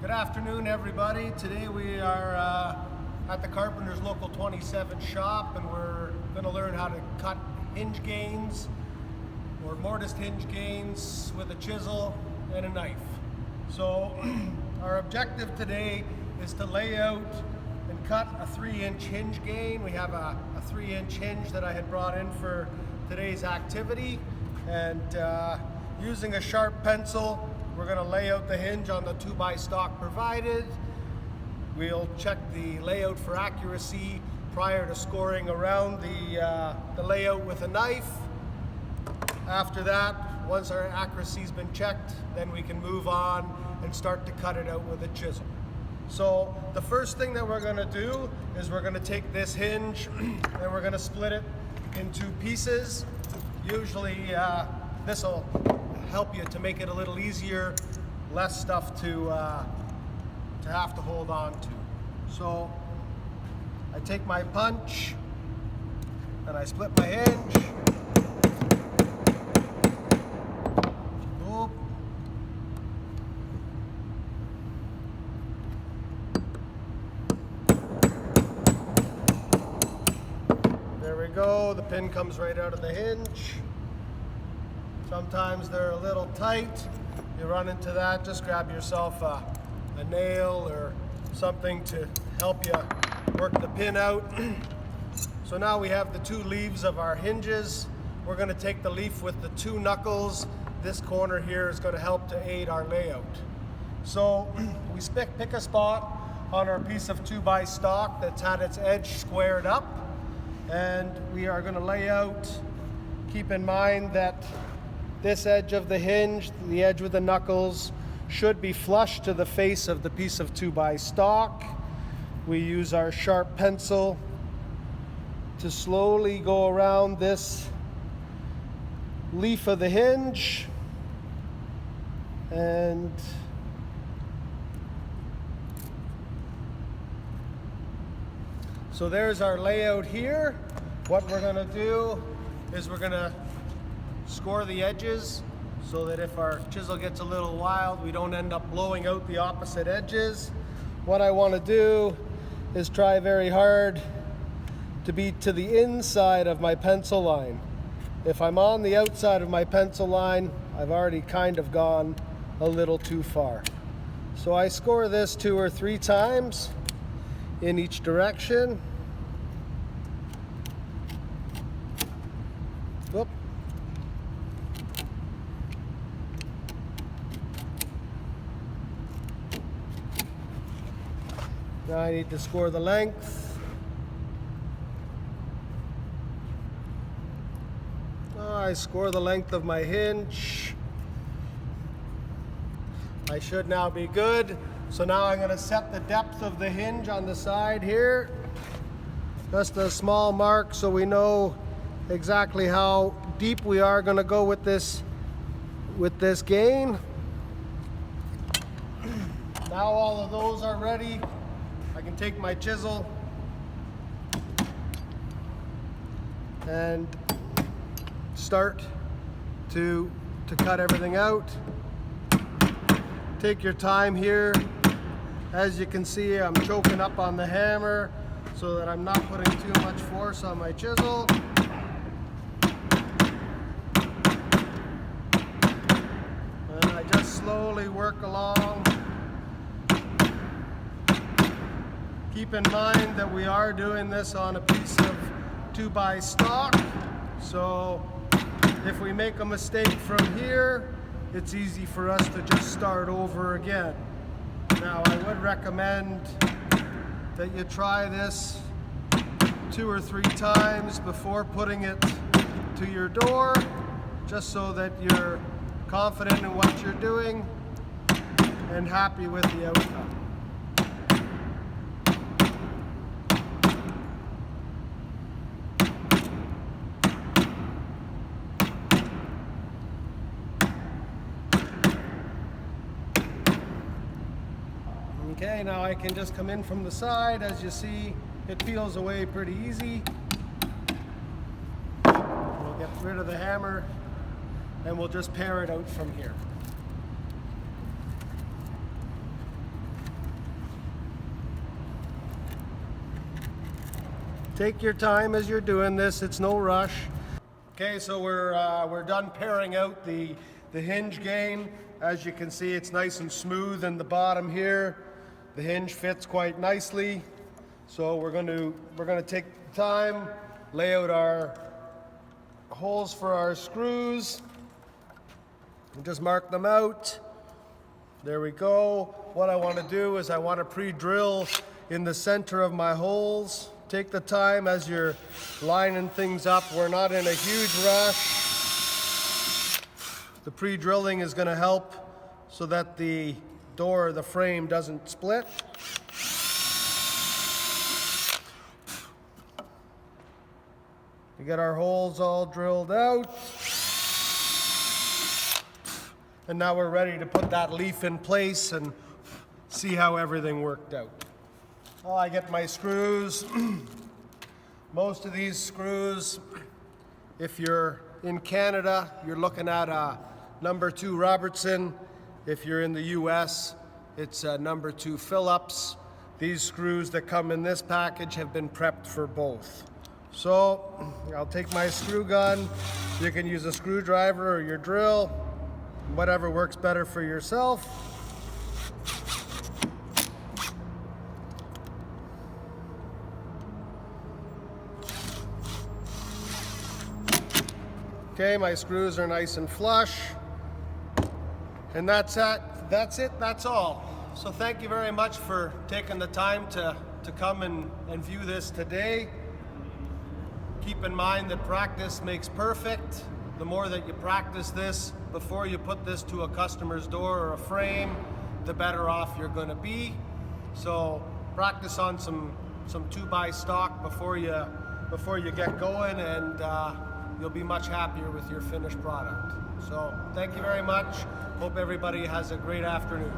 Good afternoon, everybody. Today we are at the Carpenter's Local 27 shop, and we're going to learn how to cut hinge gains or mortised hinge gains with a chisel and a knife. So our objective today is to lay out and cut a 3-inch hinge gain. We have a 3-inch hinge that I had brought in for today's activity, and using a sharp pencil, we're going to lay out the hinge on the 2x stock provided. We'll check the layout for accuracy prior to scoring around the layout with a knife. After that, once our accuracy's been checked, then we can move on and start to cut it out with a chisel. So the first thing that we're going to do is we're going to take this hinge and we're going to split it in 2 pieces. Usually this will help you to make it a little easier, less stuff to have to hold on to. So I take my punch and I split my hinge. Oop. There we go, the pin comes right out of the hinge. Sometimes they're a little tight. You run into that, just grab yourself a nail or something to help you work the pin out. So now we have the 2 leaves of our hinges. We're going to take the leaf with the 2 knuckles. This corner here is going to help to aid our layout. So we pick a spot on our piece of 2x stock that's had its edge squared up, and we are going to lay out. Keep in mind that this edge of the hinge, the edge with the knuckles, should be flush to the face of the piece of 2x stock. We use our sharp pencil to slowly go around this leaf of the hinge, and so there's our layout here. What we're going to do is we're going to score the edges so that if our chisel gets a little wild, we don't end up blowing out the opposite edges. What I want to do is try very hard to be to the inside of my pencil line. If I'm on the outside of my pencil line, I've already kind of gone a little too far. So I score this 2 or 3 times in each direction. Whoop. Now I need to score the length. I score the length of my hinge. I should now be good. So now I'm going to set the depth of the hinge on the side here. Just a small mark so we know exactly how deep we are going to go with this gain. Now all of those are ready. I can take my chisel and start to cut everything out. Take your time here. As you can see, I'm choking up on the hammer so that I'm not putting too much force on my chisel. And I just slowly work along. Keep in mind that we are doing this on a piece of 2x stock, so if we make a mistake from here, it's easy for us to just start over again. Now, I would recommend that you try this 2 or 3 times before putting it to your door, just so that you're confident in what you're doing and happy with the outcome. Okay, now I can just come in from the side. As you see, it peels away pretty easy. We'll get rid of the hammer and we'll just pare it out from here. Take your time as you're doing this. It's no rush. Okay, so we're done pairing out the hinge gain. As you can see, it's nice and smooth in the bottom here. The hinge fits quite nicely. So we're gonna take the time, lay out our holes for our screws, and just mark them out. There we go. What I want to do is I want to pre-drill in the center of my holes. Take the time as you're lining things up. We're not in a huge rush. The pre-drilling is going to help so that the door, the frame doesn't split. We got our holes all drilled out. And now we're ready to put that leaf in place and see how everything worked out. Oh, I get my screws. Most of these screws, if you're in Canada, you're looking at a number 2 Robertson. If you're in the US, it's a number 2 Phillips. These screws that come in this package have been prepped for both. So I'll take my screw gun. You can use a screwdriver or your drill, whatever works better for yourself. Okay, my screws are nice and flush. And that's it, that's all. So thank you very much for taking the time to come and view this today. Keep in mind that practice makes perfect. The more that you practice this before you put this to a customer's door or a frame, the better off you're gonna be. So practice on some 2x stock before you get going, and you'll be much happier with your finished product. So thank you very much. Hope everybody has a great afternoon.